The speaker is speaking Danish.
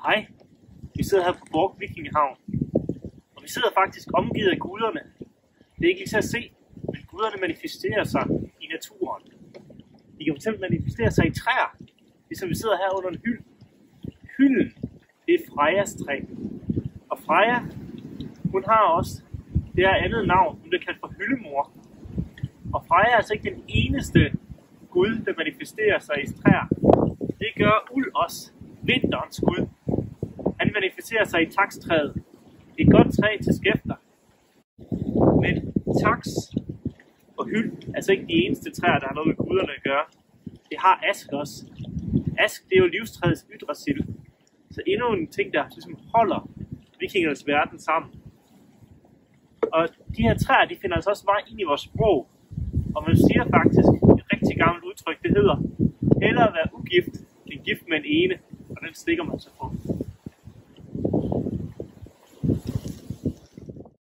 Hej, vi sidder her på Borg Vikingehavn, og vi sidder faktisk omgivet af guderne. Det er ikke lige til at se, men guderne manifesterer sig i naturen. De kan fx manifestere sig i træer, ligesom vi sidder her under en hyld. Hylden, det er Frejas træ. Og Freja, hun har også det her andet navn, hun bliver kaldt for hyldemor. Og Freja er altså ikke den eneste gud, der manifesterer sig i træer. Det gør Uld også, vinterens gud. Han manifesterer sig i takstræet. Et godt træ til skæfter. Men taks og hyld er altså ikke de eneste træer, der har noget med guderne at gøre. Det har ask også. Ask, det er jo livstræets yggdrasil. Så endnu en ting, der ligesom holder vikingernes verden sammen. Og de her træer, de finder altså også vej ind i vores sprog. Og man siger faktisk et rigtig gammelt udtryk, det hedder: hellere være ugift end gift med en ene, og den stikker man så på.